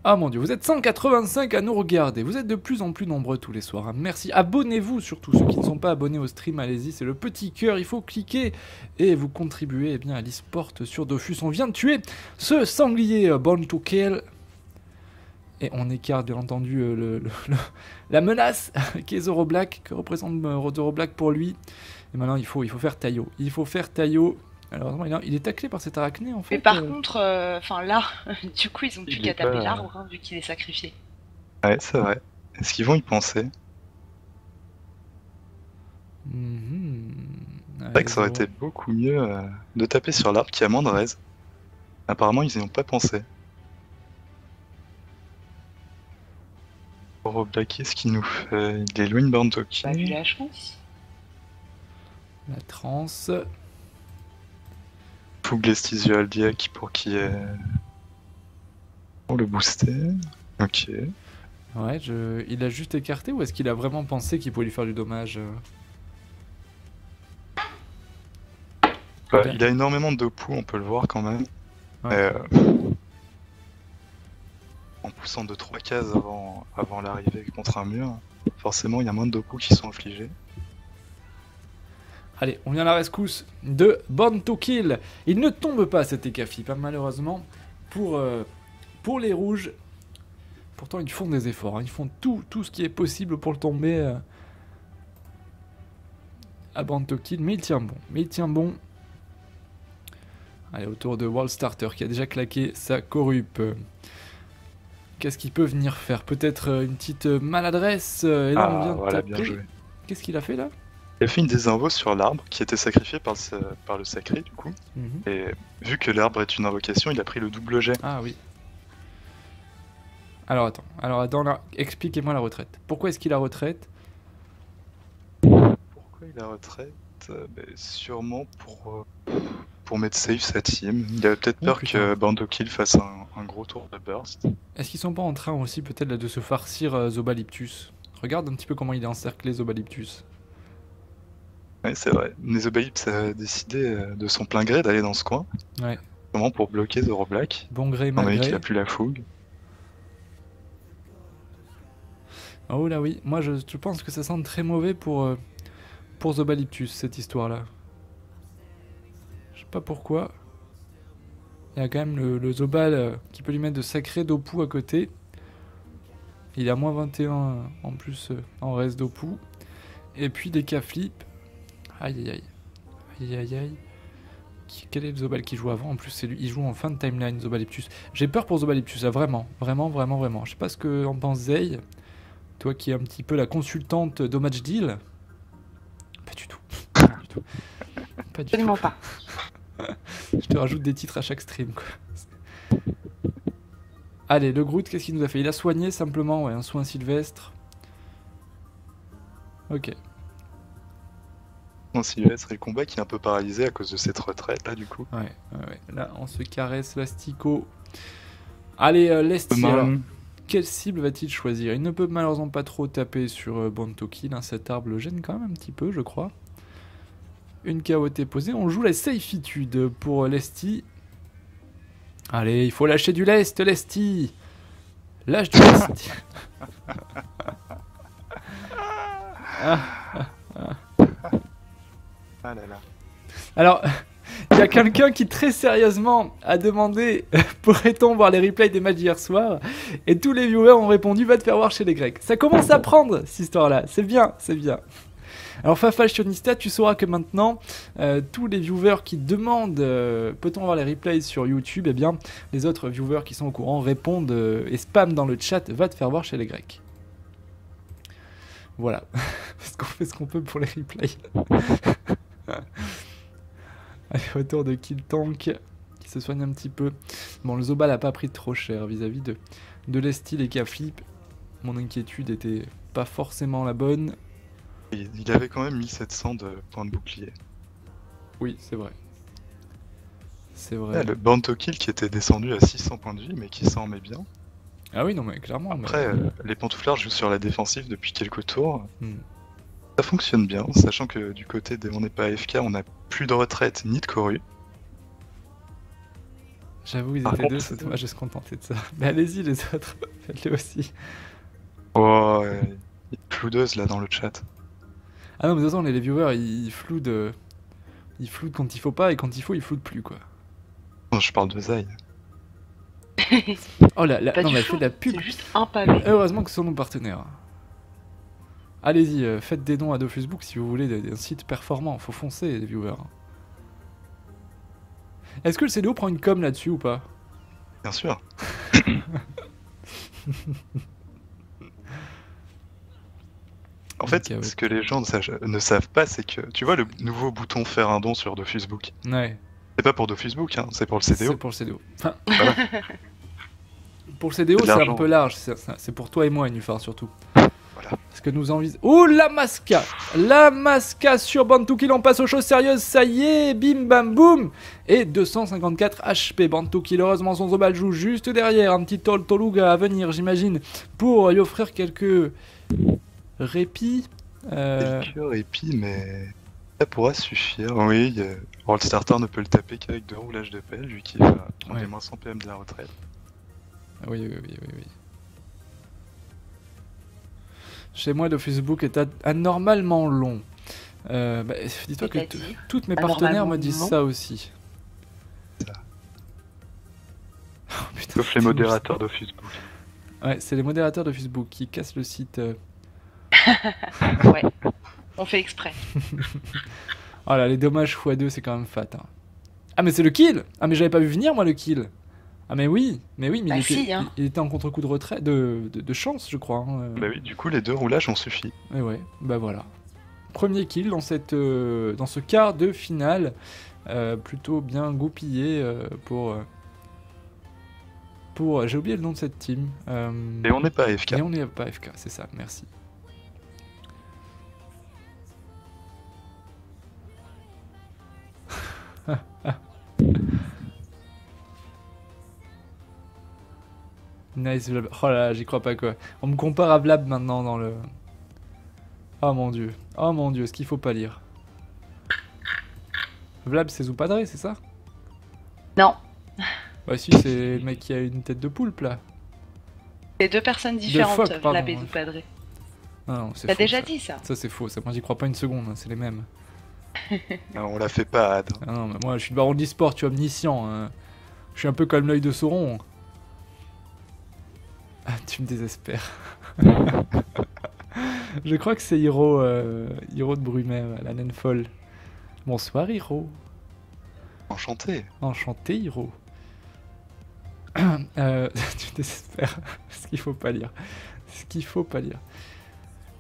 Ah mon dieu, vous êtes 185 à nous regarder, vous êtes de plus en plus nombreux tous les soirs, hein. Merci, abonnez-vous surtout, ceux qui ne sont pas abonnés au stream, allez-y, c'est le petit cœur, il faut cliquer et vous contribuez eh bien, à l'e-sport sur Dofus. On vient de tuer ce sanglier Born to Kill et on écarte bien entendu la menace qui est Zoro Black, que représente Zoro Black pour lui. Et maintenant il faut faire Taillot, Alors il est taclé par cet arachné en fait. Mais par contre, là, du coup ils ont plus qu'à taper l'arbre hein, vu qu'il est sacrifié. Ouais, c'est vrai. Est-ce qu'ils vont y penser? C'est vrai que ça aurait été beaucoup mieux de taper sur l'arbre qui a moins de raise. Apparemment ils n'y ont pas pensé. Pour Black, qu'est-ce qu'il nous fait? Il est loin de Born to Kill. Bah vu la chance. La transe. Fuglestisio Aldiac pour le booster. Ok. Ouais, il a juste écarté ou est-ce qu'il a vraiment pensé qu'il pouvait lui faire du dommage Ouais, il a énormément de Dopu, on peut le voir quand même. Ouais. En poussant de 3 cases avant l'arrivée contre un mur, forcément il y a moins de Dopu qui sont infligés. Allez, on vient à la rescousse de Born to Kill. Il ne tombe pas cet Ekaflip, malheureusement, pour les rouges. Pourtant, ils font des efforts, hein. Ils font tout ce qui est possible pour le tomber à Born to Kill. Mais il tient bon. Allez, autour de World Starter qui a déjà claqué sa corrupe. Qu'est-ce qu'il peut venir faire? Peut-être une petite maladresse. Et là, on vient de taper. Bien joué. Qu'est-ce qu'il a fait là? Il a fait une désinvo sur l'arbre qui était sacrifié par le sacré du coup. Et vu que l'arbre est une invocation, il a pris le double jet. Ah oui. Alors attends là, expliquez-moi la retraite. Pourquoi est-ce qu'il a retraite? Pourquoi il a retraite? Sûrement pour mettre safe sa team. Il avait peut-être peur que Born to Kill fasse un gros tour de burst. Est-ce qu'ils sont pas en train aussi peut-être de se farcir Zobalyptus? Regarde un petit peu comment il est encerclé Zobalyptus. Ouais, c'est vrai. Nezobalyptus a décidé de son plein gré d'aller dans ce coin. Ouais. Comment pour bloquer Zoro Black. Bon gré, mal gré. Il a plus la fougue. Oh là oui, moi je pense que ça sent très mauvais pour Zobalyptus, cette histoire-là. Je sais pas pourquoi. Il y a quand même le Zobal qui peut lui mettre de sacrés Dopu à côté. Il est à moins 21 en plus en reste Dopu. Et puis des Ekaflip. Aïe. Quel est le Zobal qui joue avant? En plus, c'est lui, il joue en fin de timeline, Zobalyptus. J'ai peur pour Zobalyptus, vraiment. Je sais pas ce que en pense Zei. Toi qui es un petit peu la consultante d'Homage Deal. Pas du tout. Absolument pas. Je te rajoute des titres à chaque stream, quoi. Allez, le Groot, qu'est-ce qu'il nous a fait? Il a soigné simplement, ouais, un soin sylvestre. Ok. Sylvestre et le combat qui est un peu paralysé à cause de cette retraite là du coup. Ouais. Là on se caresse l'astico. Allez, Lesti, alors, quelle cible va-t-il choisir? Il ne peut malheureusement pas trop taper sur Born to Kill, hein. Cet arbre le gêne quand même un petit peu, je crois. Une KOT posée, on joue la safitude pour Lesti. Allez, il faut lâcher du lest, Lesti. Lâche du lest. Ah là là. Alors, il y a quelqu'un qui très sérieusement a demandé pourrait-on voir les replays des matchs d'hier soir, et tous les viewers ont répondu va te faire voir chez les Grecs. Ça commence à prendre cette histoire-là, c'est bien. Alors Fafashionista, tu sauras que maintenant tous les viewers qui demandent peut-on voir les replays sur YouTube, eh bien les autres viewers qui sont au courant répondent et spamment dans le chat va te faire voir chez les Grecs. Voilà, parce qu'on fait ce qu'on peut pour les replays. Allez, autour de Kill Tank qui se soigne un petit peu. Bon, le Zobal a pas pris trop cher vis-à-vis de Lesti et Ekaflip. Mon inquiétude était pas forcément la bonne. Il avait quand même 1700 de points de bouclier. Oui, c'est vrai. Le Born to Kill qui était descendu à 600 points de vie, mais qui s'en met bien. Ah oui, non mais clairement. Après, les pantouflards jouent sur la défensive depuis quelques tours. Ça fonctionne bien, sachant que du côté des On n'est pas AFK, on n'a plus de retraite ni de corue. J'avoue, ils étaient deux, c'est dommage de se contenter de ça. Mais allez-y les autres, faites-le aussi. Oh, il y a floudeuse là dans le chat. Ah non, mais de toute façon, les viewers, ils floudent quand il faut pas, et quand il faut, ils floudent plus, quoi. Non, je parle de Zai. Oh là là, Pas non, du mais elle flou, fait de la pub. C'est juste un pavé. Heureusement que ce sont nos partenaires. Allez-y, faites des dons à DoFacebook si vous voulez un site performant. Faut foncer, les viewers. Est-ce que le CDO prend une com là-dessus ou pas? Bien sûr. En fait, ce que les gens ne savent pas, c'est que tu vois le nouveau bouton faire un don sur DoFacebook. Ouais. C'est pas pour DoFacebook, hein, c'est pour le CDO. C'est pour le CDO. Enfin, voilà. Pour le CDO, c'est un peu large. C'est pour toi et moi, Nufar, surtout. Voilà. Parce que nous envie. Oh, la Masca! La Masca sur Bantoukil, on passe aux choses sérieuses. Ça y est, bim bam boum! Et 254 HP. Bantoukil, heureusement, son Zobal joue juste derrière. Un petit Toluga à venir, j'imagine, pour lui offrir quelques répits. Quelques répits, mais ça pourra suffire. Oui, World Starter ne peut le taper qu'avec 2 roulages de pelle, vu qu'il va prendre les moins 100 PM de la retraite. Oui. Chez moi, le Facebook est anormalement long. Dis-toi que toutes mes partenaires me disent ça aussi. Ça. Oh, putain, sauf les modérateurs de Facebook. Ouais, c'est les modérateurs de Facebook qui cassent le site. Ouais, on fait exprès. Oh là, les dommages x2, c'est quand même fat. Hein. Ah, mais c'est le kill! Ah, mais j'avais pas vu venir, moi, le kill! Ah, mais oui, bah il était en contre-coup de retrait, de chance, je crois. Hein. Bah oui, du coup, les 2 roulages ont suffi. Et ouais, bah voilà. Premier kill dans ce quart de finale. Plutôt bien goupillé pour j'ai oublié le nom de cette team. Et on n'est pas AFK. Et on n'est pas AFK, c'est ça, merci. Nice Vlab. Oh là là, j'y crois pas quoi. On me compare à Vlab maintenant dans le... Oh mon dieu, ce qu'il faut pas lire. Vlab c'est Zoupadré, c'est ça? Non. Bah si, c'est le mec qui a une tête de poulpe là. C'est 2 personnes différentes, Vlab et Zoupadré. Non, c'est T'as faux, déjà ça. dit ça. Ça c'est faux, ça moi j'y crois pas une seconde, hein, c'est les mêmes. Non, on la fait pas, Ad. Ah non, mais moi je suis le baron de l'e-sport, tu es omniscient. Hein. Je suis un peu comme l'œil de Sauron. Ah, tu me désespères. Je crois que c'est Hiro de Brumet, la naine folle. Bonsoir Hiro. Enchanté. Enchanté Hiro. Tu me désespères. Ce qu'il faut pas lire.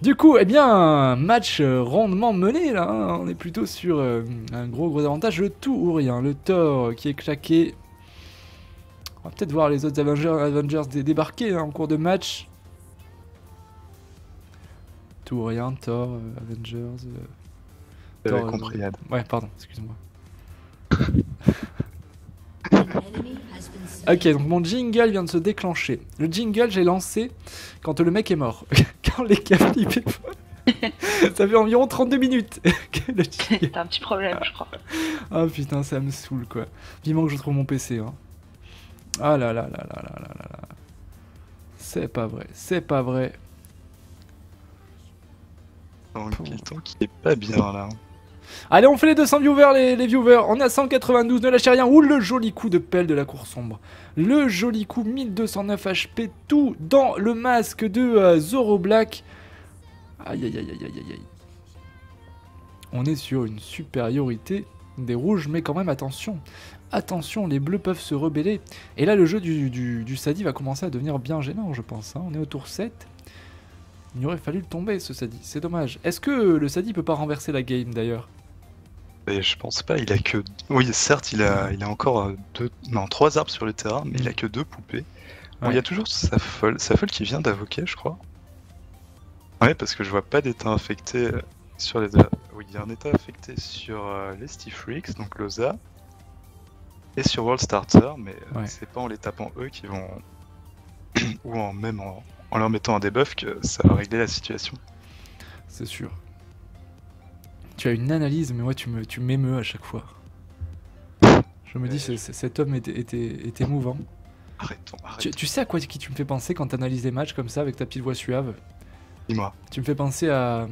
Du coup, eh bien, match rondement mené là. Hein. On est plutôt sur un gros avantage. Le tout ou rien. Le Thor qui est claqué. On va peut-être voir les autres Avengers débarquer hein, en cours de match. Tout ou rien, Thor, Avengers. T'avais compris, Ad. Ouais, pardon, excuse-moi. Ok, donc mon jingle vient de se déclencher. Le jingle, j'ai lancé quand le mec est mort. Quand les gars flippaient. Ça fait environ 32 minutes. T'as un petit problème, je crois. Ah putain, ça me saoule quoi. Vivement que je trouve mon PC. Hein. Ah là là là là là là là là. C'est pas vrai. Le temps qui est pas bien là. Allez, on fait les 200 viewers, les viewers. On est à 192, ne lâchez rien. Ouh, le joli coup de pelle de la cour sombre. Le joli coup, 1209 HP, tout dans le masque de Zoro Black. Aïe, aïe, aïe, aïe, aïe, aïe. On est sur une supériorité des rouges, mais quand même, attention. Attention, les bleus peuvent se rebeller. Et là, le jeu du Sadi va commencer à devenir bien gênant, je pense. Hein. On est au tour 7. Il aurait fallu le tomber, ce Sadi. C'est dommage. Est-ce que le Sadi peut pas renverser la game, d'ailleurs? Mais je pense pas, il a que... Oui, certes, il a encore 3 arbres sur le terrain, mais il a que 2 poupées. Bon, Ouais. il y a toujours sa folle qui vient d'invoquer, je crois. Ouais, parce que je vois pas d'état infecté sur les... Oui, il y a un état infecté sur les Steve Freaks, donc Loza, et sur World Starter, mais c'est pas en les tapant eux qui vont... ou en leur mettant un debuff que ça va régler la situation. C'est sûr. Tu as une analyse, mais moi tu m'émeus à chaque fois. Je me dis, cet homme est émouvant. Arrêtons. Tu sais à quoi qui tu me fais penser quand t'analyses les matchs comme ça avec ta petite voix suave? Dis-moi. Tu me fais penser à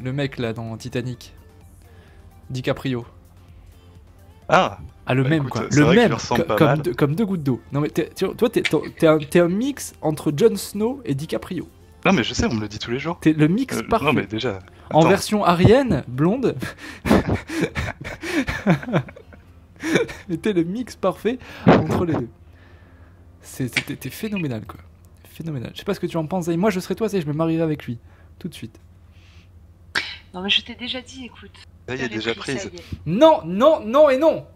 le mec là dans Titanic. DiCaprio. Ah, le même écoute, quoi. c'est Le vrai qu'il même, ressemble pas mal. comme deux gouttes d'eau. Non mais toi t'es un mix entre Jon Snow et DiCaprio. Non mais je sais, on me le dit tous les jours. T'es le mix parfait. Non mais déjà. En attends. version Arienne, blonde. T'es le mix parfait entre les deux. T'es phénoménal quoi. Phénoménal. Je sais pas ce que tu en penses. Moi je serais toi, je me marierais avec lui. Tout de suite. Non mais je t'ai déjà dit, écoute. Là, il y a déjà prise. Non, non, non et non.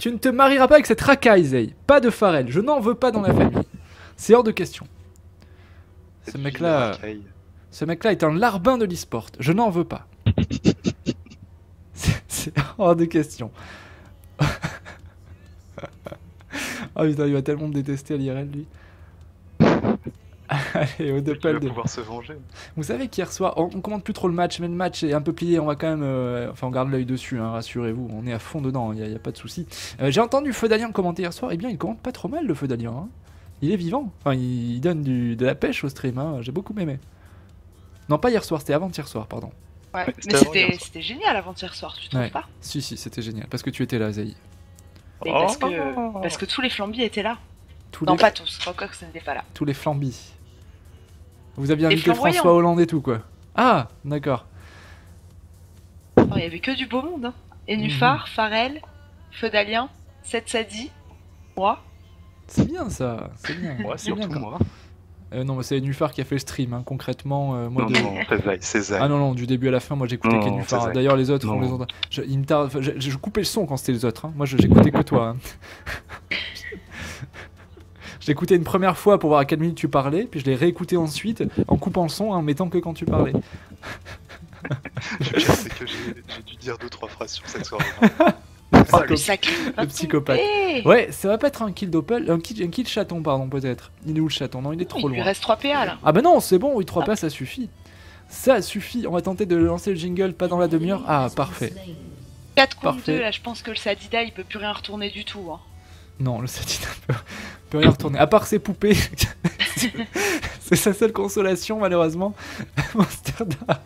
Tu ne te marieras pas avec cette racaille, Zay. Pas de Pharrell. Je n'en veux pas dans la famille. C'est hors de question. Ce mec-là est un larbin de l'e-sport. Je n'en veux pas. C'est hors de question. Oh putain, il va tellement me détester à l'IRL, lui. Allez, au Doppel. Il va pouvoir se venger. Vous savez qu'hier soir, on commente plus trop le match, mais le match est un peu plié, on va quand même... on garde l'œil dessus, hein, rassurez-vous, on est à fond dedans, il n'y a pas de souci. J'ai entendu Feu d'Alien commenter hier soir, et bien il commente pas trop mal le Feu d'Alien. Hein. Il est vivant, enfin il donne de la pêche au stream, hein. J'ai beaucoup aimé. Non, pas hier soir, c'était avant-hier soir, pardon. Ouais, mais c'était génial avant-hier soir, tu trouves pas? Si, c'était génial, parce que tu étais là, Zaï. Parce que tous les flambis étaient là. Pas tous, encore que ce n'était pas là. Tous les flambis. Vous aviez invité François Hollande et tout, quoi. Ah, d'accord. Il y avait que du beau monde. Hein. Enufar, Pharrell, Feu d'Alien, Seth Sadi, moi. C'est bien ça, c'est bien. Moi, c'est bien moi. Non, mais c'est Enufar qui a fait le stream, hein. Concrètement. Moi c'est Zay. Ah non, du début à la fin, moi j'écoutais qu'Enufar. D'ailleurs, les autres, on les entend. Je coupais le son quand c'était les autres. Hein. Moi, j'écoutais que toi. Hein. J'ai écouté une première fois pour voir à quelle minute tu parlais, puis je l'ai réécouté ensuite en coupant le son, en mettant que quand tu parlais. Le pire, c'est que j'ai dû dire 2-3 phrases sur cette soirée. Le psychopathe. Ouais, ça va pas être un kill doppel, un kill chaton, pardon, peut-être. Il est où le chaton? Non, il est trop loin. Il lui reste 3 PA là. Ah bah non, c'est bon, oui, 3 PA ça suffit. Ça suffit, on va tenter de lancer le jingle, pas dans la demi-heure. Ah, parfait. 4 contre 2, là, je pense que le Sadida il peut plus rien retourner du tout. Hein. Non, le Sadida peut rien retourner, à part ses poupées. C'est sa seule consolation, malheureusement. Monster Dark.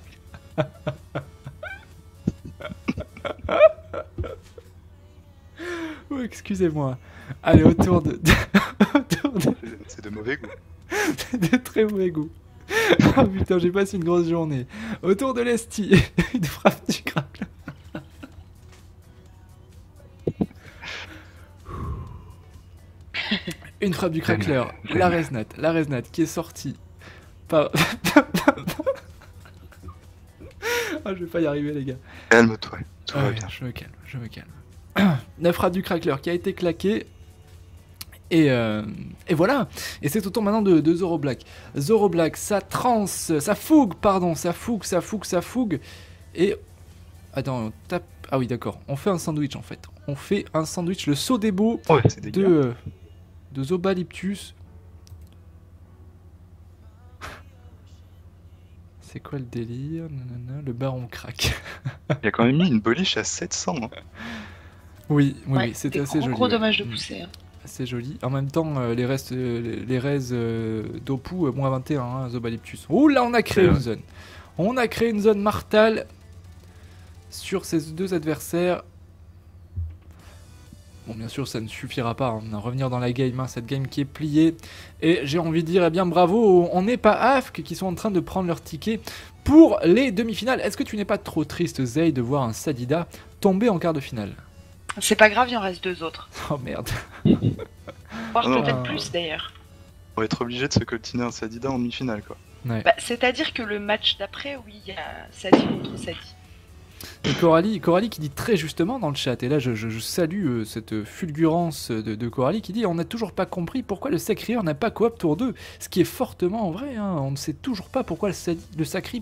Oh, excusez-moi. Allez, autour de... C'est de mauvais goût. C'est de très mauvais goût. Oh putain, j'ai passé une grosse journée. Autour de l'Esti, une frappe du crack. Une frappe du crackler, la Reznat qui est sortie par... Oh, je vais pas y arriver les gars. Calme-toi, tout va bien. Je me calme. La frappe du crackler qui a été claquée. Et voilà. Et c'est au tour maintenant de Zoro Black. Zoro Black, ça fougue. Et... Attends, on tape... Ah oui, d'accord. On fait un sandwich en fait. On fait un sandwich, le Sodebo de Zobalyptus. C'est quoi le délire? Nanana, le baron crack. Il a quand même mis une boliche à 700. Hein. Oui, c'était assez joli. Gros dommage de pousser. Hein. C'est joli. En même temps, les raises d'Opu, moins 21, hein, Zobalyptus. Oh là, on a créé une zone. On a créé une zone mortale sur ces deux adversaires. Bon, bien sûr, ça ne suffira pas à revenir dans la game, hein, cette game qui est pliée. Et j'ai envie de dire, eh bien, bravo, on n'est pas AFK qui sont en train de prendre leur ticket pour les demi-finales. Est-ce que tu n'es pas trop triste, Zay, de voir un Sadida tomber en quart de finale? C'est pas grave, il en reste 2 autres. Oh merde. Voire peut-être plus d'ailleurs. On va être obligé de se coltiner un Sadida en demi-finale, quoi. Ouais. Bah, c'est-à-dire que le match d'après, oui, il y a Sadi contre Sadi. Et Coralie qui dit très justement dans le chat, et là je salue cette fulgurance de Coralie qui dit: on n'a toujours pas compris pourquoi le Sacri n'a pas coop tour 2, ce qui est fortement vrai, hein. On ne sait toujours pas pourquoi le Sacri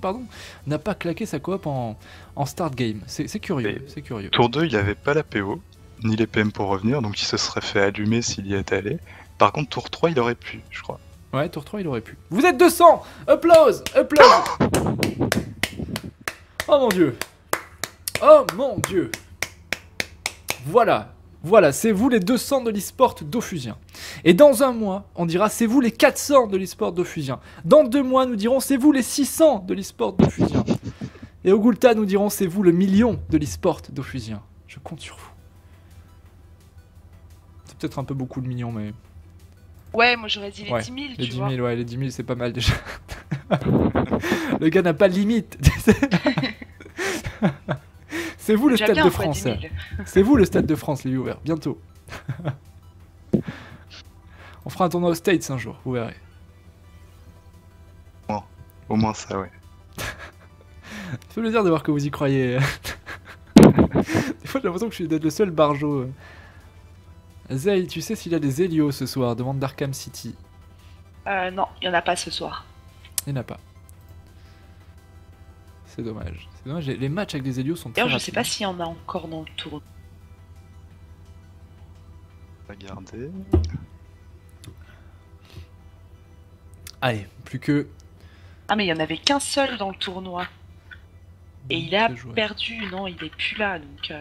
n'a pas claqué sa coop en start game, c'est curieux, c'est curieux. Tour 2 il n'y avait pas la PO, ni les PM pour revenir, donc il se serait fait allumer s'il y était allé. Par contre tour 3 il aurait pu, je crois. Ouais, tour 3 il aurait pu. Vous êtes 200. Applause. Oh mon dieu. Oh mon dieu. Voilà. Voilà, c'est vous les 200 de l'e-sport Dofusien. Et dans un mois, on dira c'est vous les 400 de l'e-sport Dofusien. Dans 2 mois, nous dirons c'est vous les 600 de l'e-sport Dofusien. Et au Gulta, nous dirons c'est vous le million de l'e-sport Dofusien. Je compte sur vous. C'est peut-être un peu beaucoup le million, mais... Ouais, moi j'aurais dit les Ouais, 10 000, les tu 10 vois. 000, ouais, les 10 000, c'est pas mal déjà. Le gars n'a pas de limite. C'est vous le Déjà Stade bien, de quoi, France. 10 000. C'est vous le Stade de France, les viewers, bientôt. On fera un tournoi aux States un jour, vous verrez. Bon, au moins ça, ouais. Ça fait plaisir de voir que vous y croyez. Des fois, j'ai l'impression que je suis d'être le seul barjo. Zay, tu sais s'il y a des Helios ce soir, demande d'Arkham City. Non, il y en a pas ce soir. Il n'y en a pas. C'est dommage. C'est dommage, les matchs avec des Helios sont très D'ailleurs, je rapides. sais pas s'il y en a encore dans le tour. Regardez. Allez, plus que... Ah, mais il y en avait qu'un seul dans le tournoi. Et il a Très joué. perdu, non, il est plus là, donc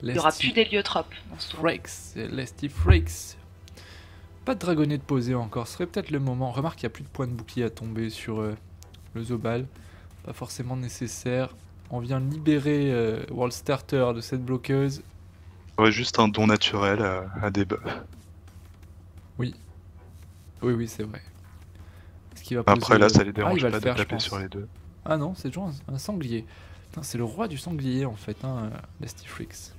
il y aura plus d'héliotrope dans ce tournoi. Frakes, Lesty Frakes. Pas de dragonnet de poser encore, ce serait peut-être le moment. Remarque qu'il n'y a plus de points de bouclier à tomber sur le Zobal. Pas forcément nécessaire. On vient libérer World Starter de cette bloqueuse. Ouais, juste un don naturel à des buffs. Oui, c'est vrai. Ce qui va Après poser, là, ça les il dérange va pas le de faire, je taper pense. sur les deux. Ah non, c'est toujours un sanglier. Putain, c'est le roi du sanglier en fait, hein, Lesty Frakes.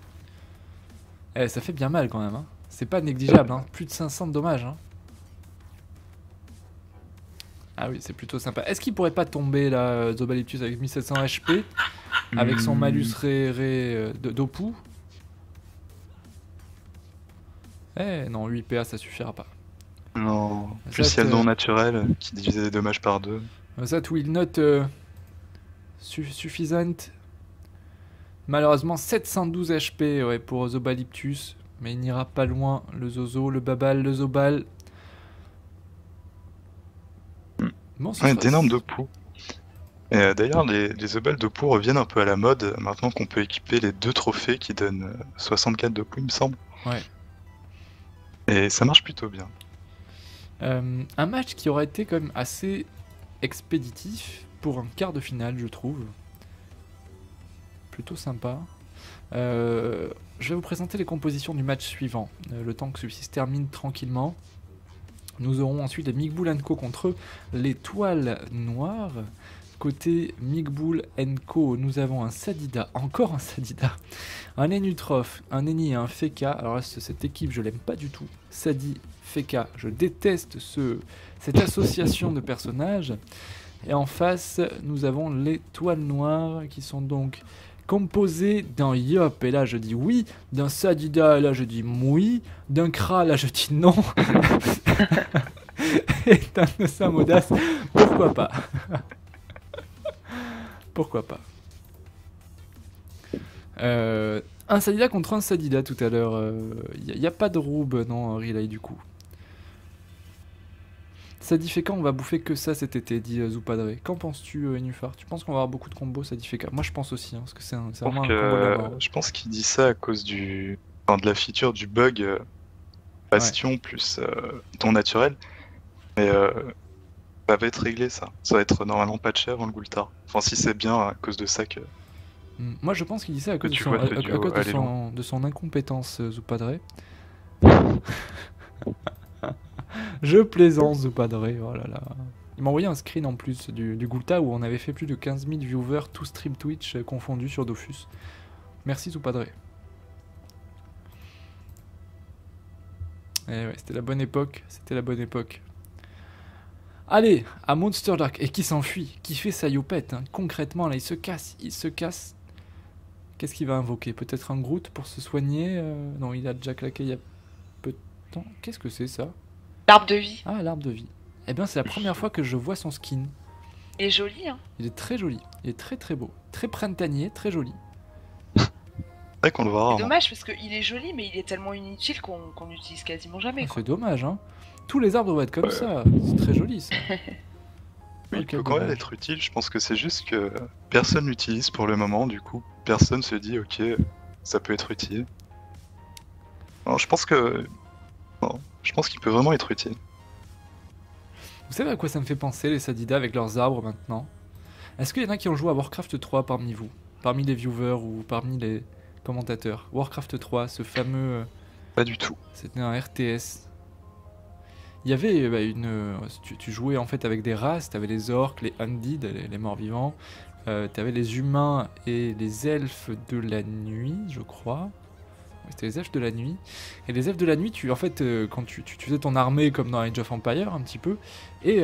Eh, ça fait bien mal quand même, hein. C'est pas négligeable, hein. Plus de 500 de dommages, hein. Ah oui, c'est plutôt sympa. Est-ce qu'il pourrait pas tomber là, Zobalyptus avec 1700 HP, avec son malus d'Opu? Eh non, 8 PA ça suffira pas. Non, plus il y a le don naturel qui divise les dommages par 2. That will not suffisant. Malheureusement 712 HP ouais, pour Zobalyptus, mais il n'ira pas loin. Le Zozo, le Babal, le Zobal. Bon, Ouais, d'énormes Dopu. Et d'ailleurs, les Zobal Dopu reviennent un peu à la mode maintenant qu'on peut équiper les 2 trophées qui donnent 64 Dopu, il me semble. Ouais. Et ça marche plutôt bien. Un match qui aurait été quand même assez expéditif pour un quart de finale, je trouve. Plutôt sympa. Je vais vous présenter les compositions du match suivant. Le temps que celui-ci se termine tranquillement. Nous aurons ensuite les Migboul & Co contre l'Étoile Noire. Côté Migboul & Co, nous avons un Sadida, encore un Sadida, un Enutrof, un Eni et un Feka. Alors là, cette équipe, je l'aime pas du tout. Sadi, Feka, je déteste cette association de personnages. Et en face, nous avons l'Étoile Noire qui sont donc composés d'un Yop, et là je dis oui, d'un Sadida, et là je dis oui, d'un Kra, là je dis non, et d'un Osamodas, pourquoi pas. Pourquoi pas. Un Sadida contre un Sadida tout à l'heure. Il n'y a pas de roube, non, Relay du coup. Sadifeka, on va bouffer que ça cet été, dit Zoupadré. Qu'en penses-tu, Nufar? Tu penses qu'on va avoir beaucoup de combos Sadifeka? Moi je pense aussi, hein, parce que c'est vraiment un combo de la mort. Je pense qu'il dit ça à cause de la feature du bug Bastion plus don naturel. Mais ça va être réglé ça. Ça va être normalement patché avant le Gultar. Enfin si c'est bien à cause de ça que... Moi je pense qu'il dit ça à cause, de son incompétence, Zoupadré. Je plaisante, Zoupadré, oh là là. Il m'a envoyé un screen en plus du Gulta où on avait fait plus de 15 000 viewers, tout stream Twitch confondus sur Dofus. Merci Zoupadré. Eh ouais, c'était la bonne époque, Allez, à Monster Dark, et qui s'enfuit, qui fait sa yopette, hein. Concrètement là, il se casse. Qu'est-ce qu'il va invoquer? Peut-être un Groot pour se soigner? Non, il a déjà claqué il y a peu de temps. Qu'est-ce que c'est ça? L'arbre de vie. Ah, l'arbre de vie. Eh bien, c'est la première fois que je vois son skin. Il est joli, hein. Il est très joli, il est très très beau. Très printanier, très joli. C'est vrai qu'on le voit C'est rarement. dommage parce qu'il est joli, mais il est tellement inutile qu'on n'utilise quasiment jamais. Ah, Quoi. c'est dommage, hein. Tous les arbres doivent être comme ça. C'est très joli, ça. Oui, il Ok, peut quand même dommage. être utile, je pense que c'est juste que personne l'utilise pour le moment, du coup, personne se dit ok, ça peut être utile. Non, je pense que... Non, je pense qu'il peut vraiment être utile. Vous savez à quoi ça me fait penser, les Sadida, avec leurs arbres maintenant? Est-ce qu'il y en a qui ont joué à Warcraft 3 parmi vous? Parmi les viewers ou parmi les commentateurs? Warcraft 3, ce fameux... Pas du tout. C'était un RTS. Il y avait tu jouais en fait avec des races, t'avais les orques, les undead, les morts-vivants, t'avais les humains et les elfes de la nuit, je crois. Ouais, c'était les elfes de la nuit. Et les elfes de la nuit, en fait, quand tu faisais ton armée comme dans Age of Empire un petit peu, et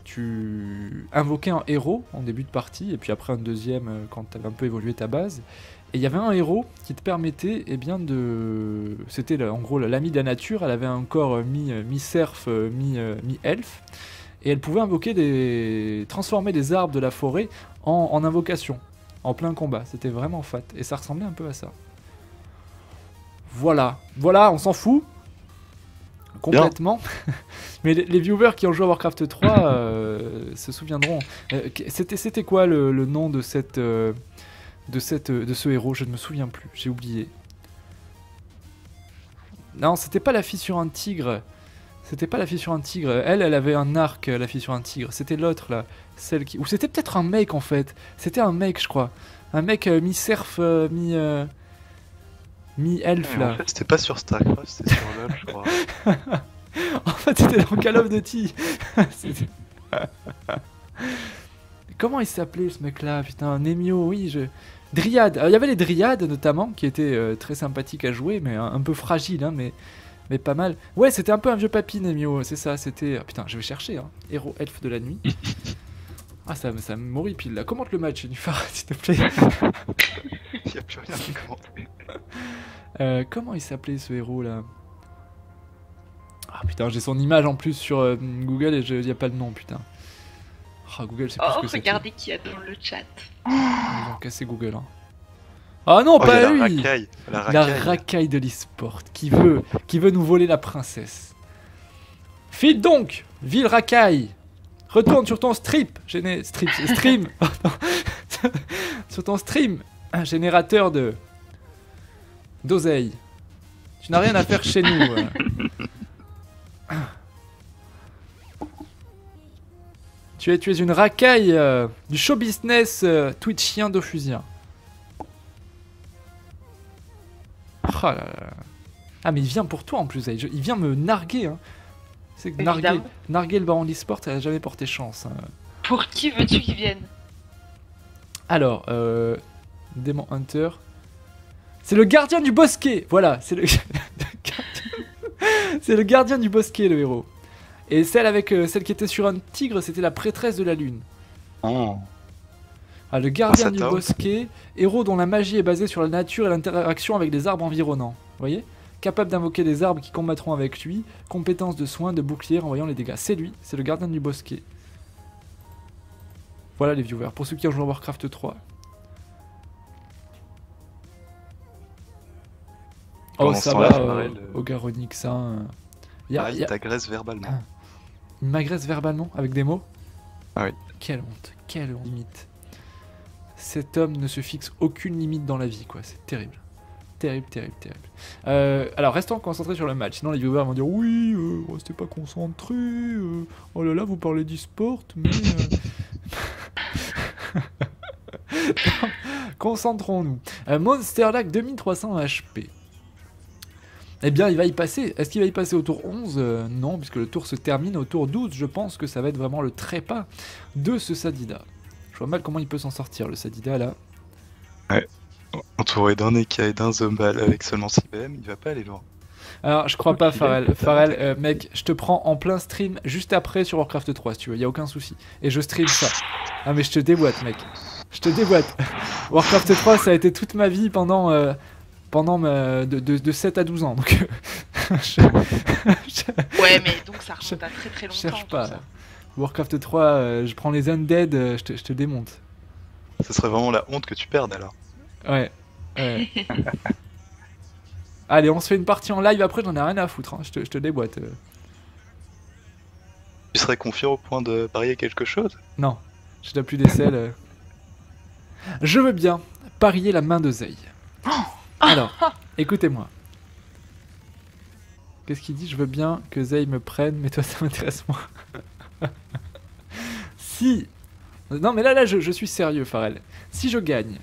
tu invoquais un héros en début de partie, et puis après un deuxième quand t'avais un peu évolué ta base. Et il y avait un héros qui te permettait, eh bien, de... C'était en gros l'ami de la nature, elle avait un corps mi-cerf, mi-elfe, et elle pouvait transformer des arbres de la forêt en invocation, en plein combat. C'était vraiment fat, et ça ressemblait un peu à ça. Voilà, on s'en fout complètement. Mais les viewers qui ont joué à Warcraft 3 se souviendront. C'était quoi le nom de ce héros? Je ne me souviens plus, j'ai oublié. Non, c'était pas la fille sur un tigre. Elle avait un arc, la fille sur un tigre. C'était l'autre là, celle qui... Ou c'était peut-être un mec en fait. C'était un mec, je crois. Un mec mi-cerf, mi-elfe là. En fait, c'était pas sur StarCraft, c'était sur LoL, je crois. En fait, c'était dans Call of Duty. Comment il s'appelait ce mec-là? Putain, Nemio, oui, Dryad. Il y avait les Dryades notamment, qui étaient très sympathiques à jouer, mais un peu fragiles, hein, mais pas mal. Ouais, c'était un peu un vieux papy, Nemio, c'est ça, c'était... Putain, je vais chercher, hein. Héros elfe de la nuit. Ah, ça me m'horripile, là. Commente le match, Nufar, s'il te plaît. Il y a plus rien à commenter. Comment il s'appelait ce héros là? Ah putain, j'ai son image en plus sur Google et il y a pas le nom, putain. Ah, Google, c'est plus ce que c'est. Regardez qui y a dans le chat. Ils ont cassé Google. Hein. Ah non, pas la lui. racaille, La racaille de l'e-sport qui veut nous voler la princesse. File donc, ville racaille. Retourne sur ton stream. Sur ton stream, un générateur d'oseille. Tu n'as rien à faire chez nous. Tu es une racaille du show business twitchien d'Ophusien. Oh là là. Ah mais il vient pour toi en plus, il vient me narguer. Hein. C'est que narguer le baron d'e-sport, ça n'a jamais porté chance. Hein. Pour qui veux-tu qu'il vienne? Alors, Démon Hunter. C'est le gardien du bosquet. Voilà, c'est le c'est le gardien du bosquet, le héros. Et celle qui était sur un tigre, c'était la prêtresse de la lune. Oh. Ah, le gardien du bosquet, héros dont la magie est basée sur la nature et l'interaction avec les arbres environnants. Vous voyez? Capable d'invoquer des arbres qui combattront avec lui, compétence de soins, de bouclier, renvoyant les dégâts. C'est lui, c'est le gardien du bosquet. Voilà les viewers, pour ceux qui ont joué à Warcraft 3. Oh ça va, Ogaronix, hein. Il t'agresse verbalement. Il m'agresse verbalement avec des mots? Ah oui. Quelle honte, limite. Cet homme ne se fixe aucune limite dans la vie, quoi, c'est terrible. Terrible. Alors restons concentrés sur le match, sinon les viewers vont dire oui, restez pas concentrés, oh là là, vous parlez d'e-sport, mais... Concentrons-nous. Monster Lac 2300 HP. Eh bien, il va y passer. Est-ce qu'il va y passer au tour 11 ? Non, puisque le tour se termine au tour 12. Je pense que ça va être vraiment le trépas de ce Sadida. Je vois mal comment il peut s'en sortir, le Sadida, là. Ouais. Entouré d'un Eka et d'un Zombal avec seulement 6 BM, il va pas aller loin. Alors, je crois pas, Pharrell. Pharrell, mec, je te prends en plein stream juste après sur Warcraft 3, si tu veux. Y a aucun souci. Et je stream ça. Ah, mais je te déboîte, mec. Je te déboîte. Warcraft 3, ça a été toute ma vie pendant de 7 à 12 ans. Donc, ouais, mais donc ça remonte à très très longtemps. Cherche pas. Warcraft 3, je prends les undead, je te démonte. Ce serait vraiment la honte que tu perdes alors. Ouais. Allez, on se fait une partie en live après, j'en ai rien à foutre. Hein. Je te déboîte. Tu serais confiant au point de parier quelque chose? Non, je n'ai plus d'aisselle. Je veux bien parier la main de Zei. Alors, écoutez-moi. Qu'est-ce qu'il dit? Je veux bien que Zei me prenne, mais toi ça m'intéresse moins. Si... Non mais là je suis sérieux, Farrell. Si je gagne,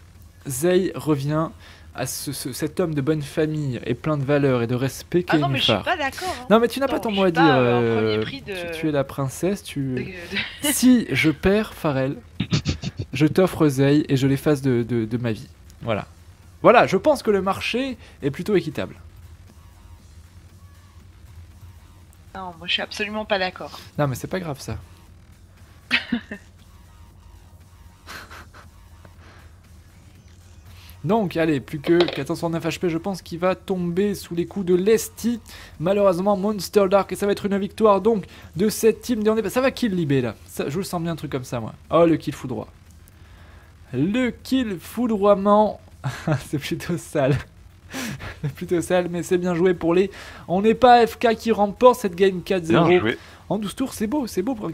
Zei revient à cet homme de bonne famille et plein de valeurs et de respect qui est non mais je suis Nufar. pas d'accord. Hein. Non mais tu n'as pas ton mot à dire. Tu es la princesse. Si je perds, Farrell, je t'offre Zei et je l'efface de ma vie. Voilà. Voilà, je pense que le marché est plutôt équitable. Non, moi je suis absolument pas d'accord. Non mais c'est pas grave ça. Donc, allez, plus que 1409 HP, je pense qu'il va tomber sous les coups de Lesty. Malheureusement, Monster Dark, et ça va être une victoire donc de cette team. Ça va kill Libé là. Ça, je le sens bien un truc comme ça, moi. Oh, le kill foudroie. Le kill foudroiement. C'est plutôt sale. C'est plutôt sale, mais c'est bien joué pour les... On n'est pas FK qui remporte cette game 4-0. En 12 tours, c'est beau pour un